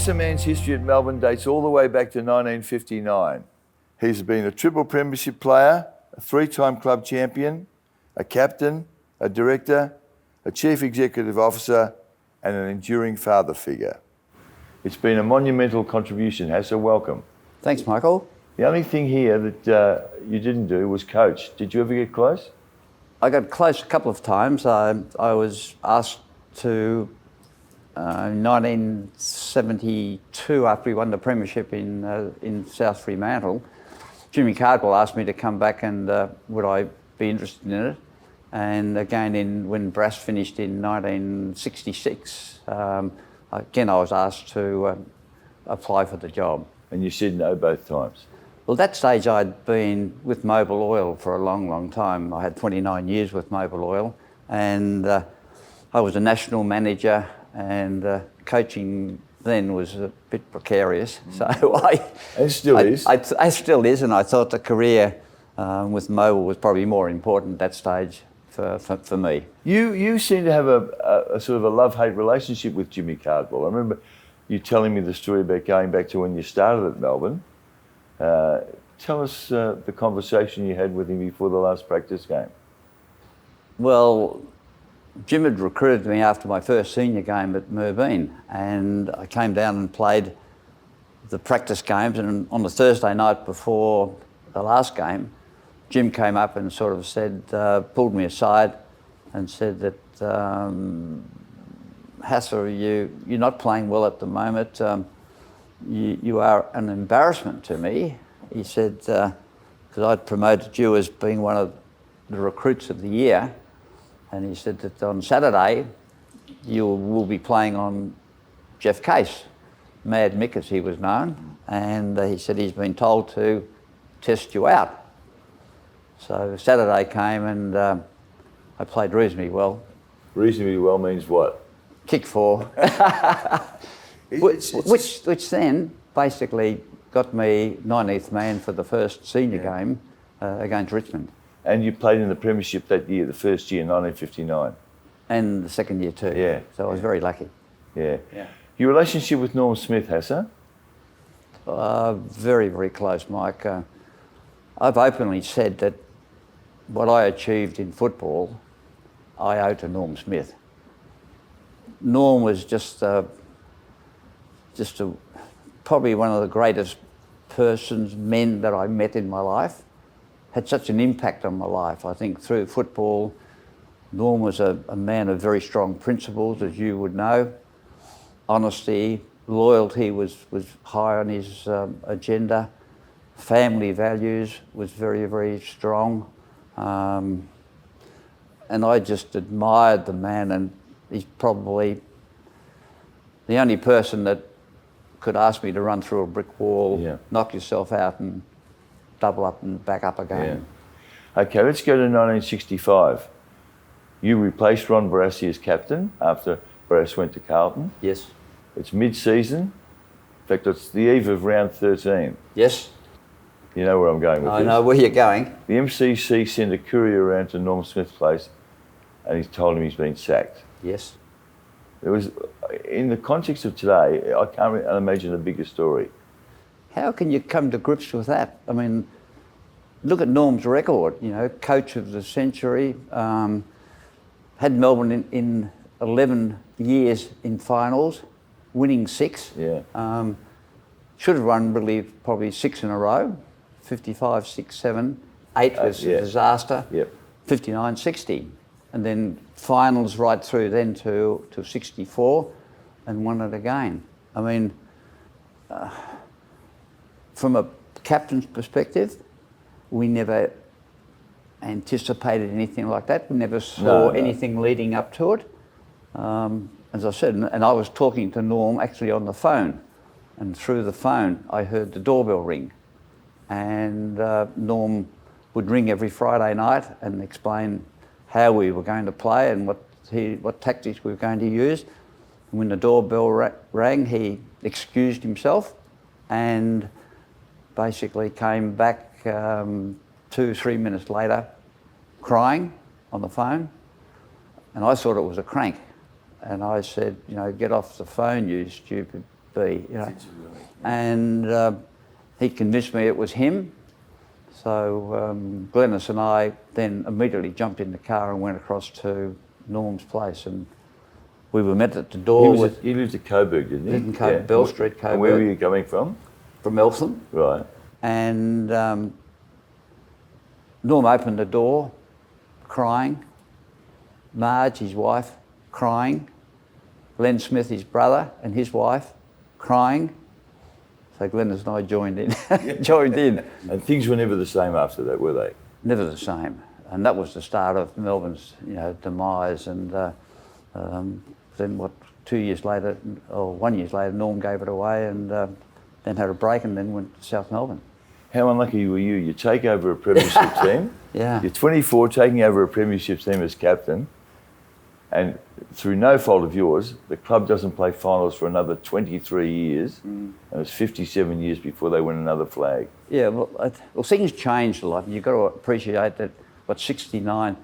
Hassa Mann's history at Melbourne dates all the way back to 1959. He's been a triple premiership player, a three-time club champion, a captain, a director, a chief executive officer, and an enduring father figure. It's been a monumental contribution. Hassa, welcome. Thanks, Michael. The only thing here that you didn't do was coach. Did you ever get close? I got close a couple of times. I was asked to, in 1972, after we won the premiership in South Fremantle, Jimmy Cardwell asked me to come back and would I be interested in it. And again, when Brass finished in 1966, again I was asked to apply for the job. And you said no both times? Well, at that stage I'd been with Mobil Oil for a long, long time. I had 29 years with Mobil Oil, and I was a national manager, and coaching then was a bit precarious. So It still is. It still is, and I thought the career with Mobil was probably more important at that stage for me. You seem to have a sort of a love-hate relationship with Jimmy Cardwell. I remember you telling me the story about going back to when you started at Melbourne. Tell us the conversation you had with him before the last practice game. Well, Jim had recruited me after my first senior game at Melbourne, and I came down and played the practice games, and on the Thursday night before the last game, Jim came up and sort of said, pulled me aside and said that, Hassa, you're not playing well at the moment. You are an embarrassment to me. He said, because I'd promoted you as being one of the recruits of the year, and he said that on Saturday you will be playing on Jeff Case, Mad Mick as he was known, and he said he's been told to test you out. So Saturday came and I played reasonably well. Reasonably well means what? Kick four. Which then basically got me 19th man for the first senior game against Richmond. And you played in the premiership that year, the first year, 1959. And the second year too. Yeah. So I was very lucky. Yeah. Your relationship with Norm Smith, Hassa? Very, very close, Mike. I've openly said that what I achieved in football, I owe to Norm Smith. Norm was just probably one of the greatest men that I met in my life. Had such an impact on my life. I think through football, Norm was a man of very strong principles, as you would know. Honesty, loyalty was high on his agenda. Family values was very, very strong. And I just admired the man, and he's probably the only person that could ask me to run through a brick wall, knock yourself out and double up and back up again. Yeah. Okay, let's go to 1965. You replaced Ron Barassi as captain after Barassi went to Carlton. Yes. It's mid-season. In fact, it's the eve of round 13. Yes. You know where I'm going with this. I know where you're going. The MCC sent a courier around to Norm Smith's place and he told him he's been sacked. Yes. It was, in the context of today, I can't imagine a bigger story. How can you come to grips with that? I mean, look at Norm's record, coach of the century, had Melbourne in 11 years in finals, winning 6. Yeah. Should have run really probably 6 in a row, 55, 6, 7, 8 was a disaster, 59, 60. And then finals right through then to 64 and won it again. I mean, from a captain's perspective, we never anticipated anything like that. We never saw anything leading up to it. As I said, and I was talking to Norm actually on the phone, and through the phone I heard the doorbell ring. And Norm would ring every Friday night and explain how we were going to play and what tactics we were going to use. And when the doorbell rang, he excused himself and basically came back 2-3 minutes later crying on the phone, and I thought it was a crank. And I said, get off the phone, you stupid be, you know. And he convinced me it was him. So Glennis and I then immediately jumped in the car and went across to Norm's place, and we were met at the door. He lived at Coburg, didn't he? Lived in Coburg, Bell Street, Coburg. And where were you coming from? From Eltham. Right. And Norm opened the door, crying. Marge, his wife, crying. Glenn Smith, his brother, and his wife, crying. So Glennis and I joined in. And things were never the same after that, were they? Never the same. And that was the start of Melbourne's, demise. And then 2 years later, or 1 year later, Norm gave it away, and then had a break, and then went to South Melbourne. How unlucky were you? You take over a premiership team. Yeah. You're 24, taking over a premiership team as captain, and through no fault of yours, the club doesn't play finals for another 23 years, and it's 57 years before they win another flag. Yeah, well, things changed a lot. You've got to appreciate that, 69,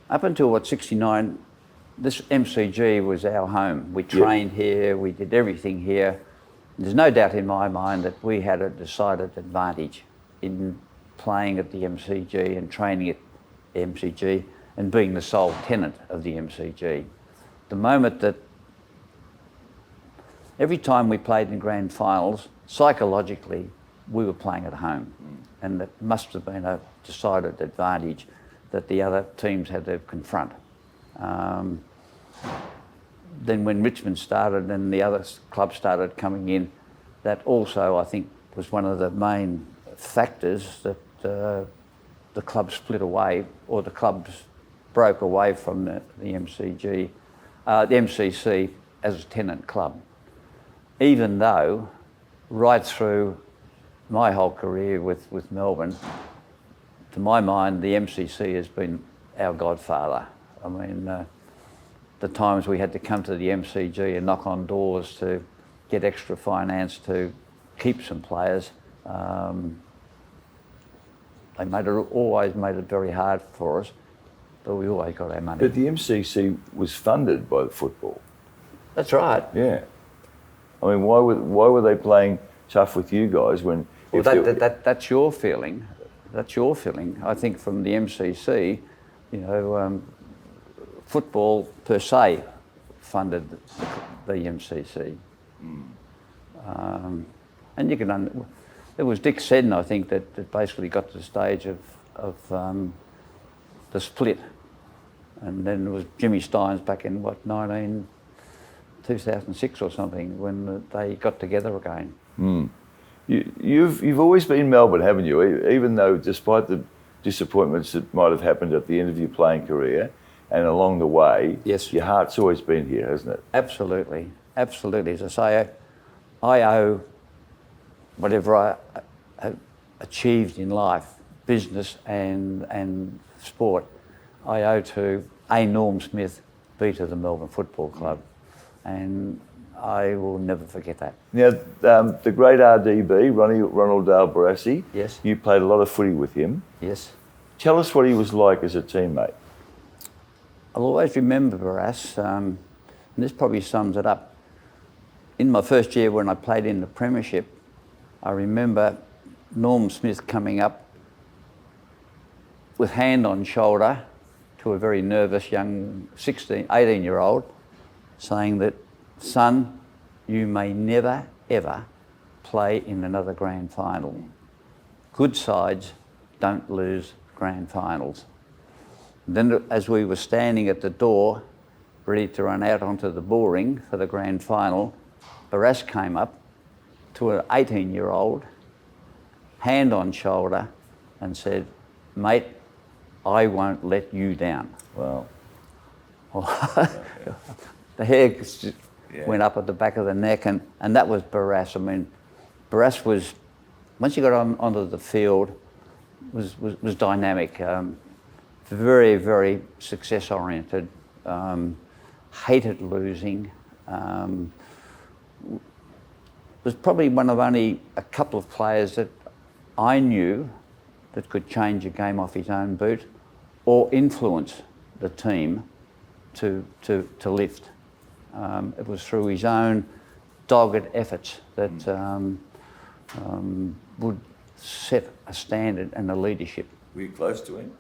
up until 69, this MCG was our home. We trained here, we did everything here. There's no doubt in my mind that we had a decided advantage in playing at the MCG and training at the MCG and being the sole tenant of the MCG. The moment that every time we played in grand finals, psychologically, we were playing at home. And that must have been a decided advantage that the other teams had to confront. Then when Richmond started and the other clubs started coming in, that also, I think, was one of the main factors that the club split away, or the clubs broke away from the MCG, the MCC as a tenant club. Even though, right through my whole career with Melbourne, to my mind, the MCC has been our godfather. I mean, the times we had to come to the MCG and knock on doors to get extra finance to keep some players, they always made it very hard for us, but we always got our money. But the MCC was funded by the football. That's right. Yeah. I mean, why were they playing tough with you guys when... Well, that's your feeling. That's your feeling. I think from the MCC, football per se funded the MCC. And you can... It was Dick Seddon, I think, that basically got to the stage of the split. And then it was Jimmy Steins back in, 2006 or something, when they got together again. You've always been Melbourne, haven't you? Even though, despite the disappointments that might have happened at the end of your playing career and along the way, yes, your heart's always been here, hasn't it? Absolutely, absolutely. As I say, I owe whatever I have achieved in life, business and sport, I owe to A. Norm Smith, B. to the Melbourne Football Club, and I will never forget that. Now, the great RDB, Ronald Barassi, yes, you played a lot of footy with him. Yes. Tell us what he was like as a teammate. I'll always remember Barassi, and this probably sums it up. In my first year when I played in the premiership, I remember Norm Smith coming up with hand on shoulder to a very nervous young 18-year-old, saying that, "Son, you may never, ever play in another grand final. Good sides don't lose grand finals." And then as we were standing at the door, ready to run out onto the bull ring for the grand final, Barassi came up to an 18-year-old, hand on shoulder, and said, "Mate, I won't let you down." Wow. The hair went up at the back of the neck, and that was Barassi. I mean, Barassi was, once you got onto the field, was dynamic, very, very success-oriented, hated losing, was probably one of only a couple of players that I knew that could change a game off his own boot or influence the team to lift. It was through his own dogged efforts that would set a standard and a leadership. Were you close to him?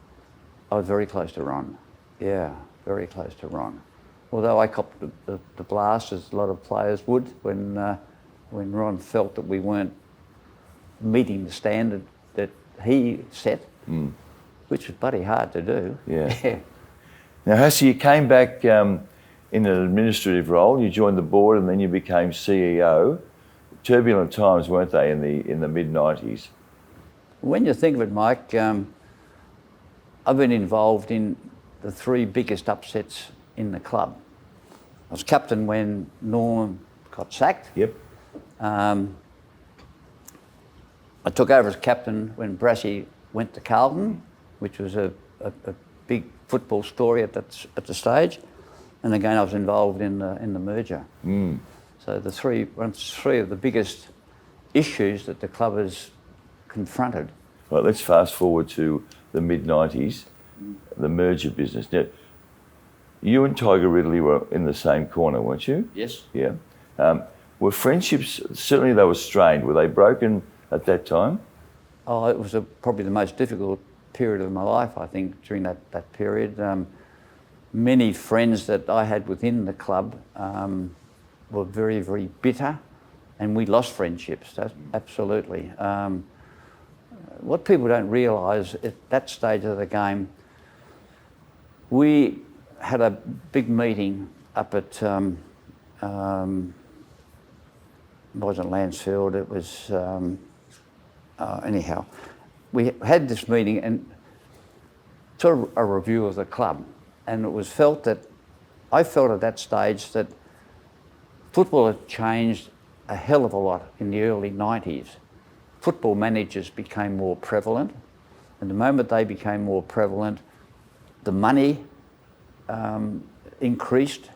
I was very close to Ron. Yeah, very close to Ron. Although I copped the blast, as a lot of players would, when Ron felt that we weren't meeting the standard that he set, which was bloody hard to do. Yeah. Now, Hassa, you came back in an administrative role. You joined the board, and then you became CEO. Turbulent times, weren't they, in the mid-90s? When you think of it, Mike, I've been involved in the three biggest upsets in the club. I was captain when Norm got sacked. Yep. I took over as captain when Barassi went to Carlton, which was a big football story at the stage. And again, I was involved in the merger. So the three of the biggest issues that the club has confronted. Right, let's fast forward to the mid-90s, the merger business. Now, you and Tiger Ridley were in the same corner, weren't you? Yes. Yeah. Were friendships, certainly they were strained, were they broken at that time? Oh, it was probably the most difficult period of my life, I think, during that period. Many friends that I had within the club were very, very bitter, and we lost friendships, absolutely. What people don't realise at that stage of the game, we had a big meeting up at, it wasn't Lansfield, it was, anyhow. We had this meeting and sort of a review of the club, and it was felt that, I felt at that stage that football had changed a hell of a lot in the early 90s. Football managers became more prevalent, and the moment they became more prevalent, the money increased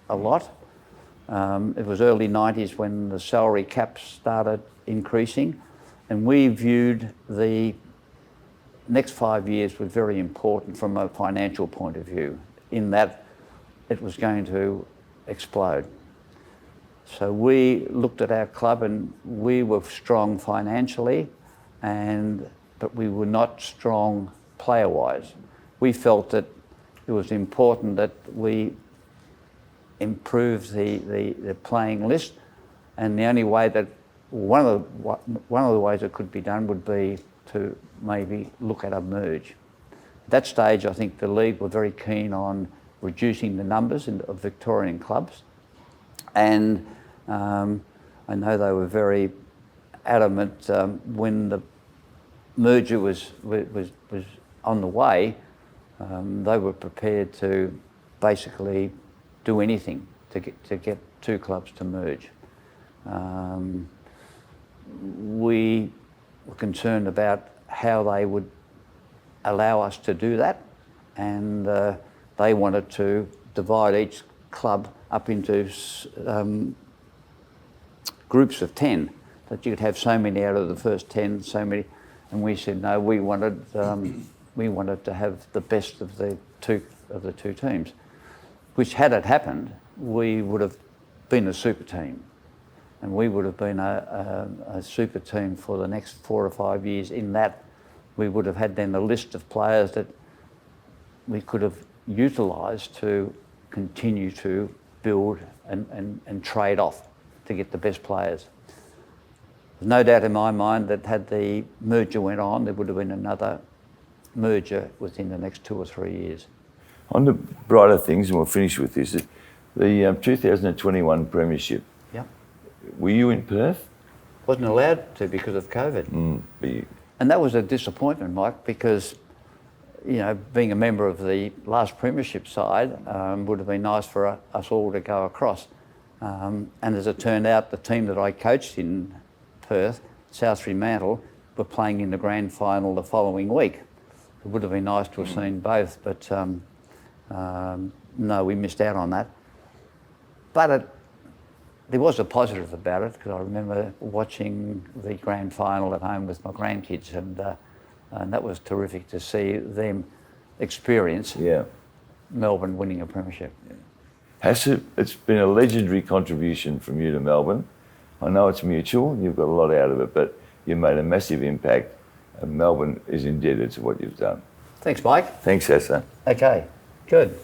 a lot. It was early 90s when the salary caps started increasing, and we viewed the next 5 years was very important from a financial point of view, in that it was going to explode. So we looked at our club, and we were strong financially, but we were not strong player-wise. We felt that it was important that we improve the playing list, and the only way that one of the ways it could be done would be to maybe look at a merge. At that stage, I think the league were very keen on reducing the numbers of Victorian clubs, and I know they were very adamant when the merger was on the way. They were prepared to basically do anything to get two clubs to merge. We were concerned about how they would allow us to do that, and they wanted to divide each club up into groups of 10, that you could have so many out of the first 10, so many, and we said no. We wanted to have the best of the two teams, which had it happened, we would have been a super team, and we would have been a super team for the next 4 or 5 years. In that, we would have had then a list of players that we could have utilised to continue to build and trade off to get the best players. There's no doubt in my mind that had the merger went on, there would have been another merger within the next 2 or 3 years. On to brighter things, and we'll finish with this. The 2021 premiership. Yeah. Were you in Perth? Wasn't allowed to because of COVID. And that was a disappointment, Mike, because, you know, being a member of the last premiership side would have been nice for us all to go across. And as it turned out, the team that I coached in Perth, South Fremantle, were playing in the grand final the following week. It would have been nice to have seen both, but no, we missed out on that. But there was a positive about it, because I remember watching the grand final at home with my grandkids, and that was terrific to see them experience Melbourne winning a premiership. Yeah. Hassa, it's been a legendary contribution from you to Melbourne. I know it's mutual, you've got a lot out of it, but you made a massive impact, and Melbourne is indebted to what you've done. Thanks, Mike. Thanks, Hassa. Okay, good.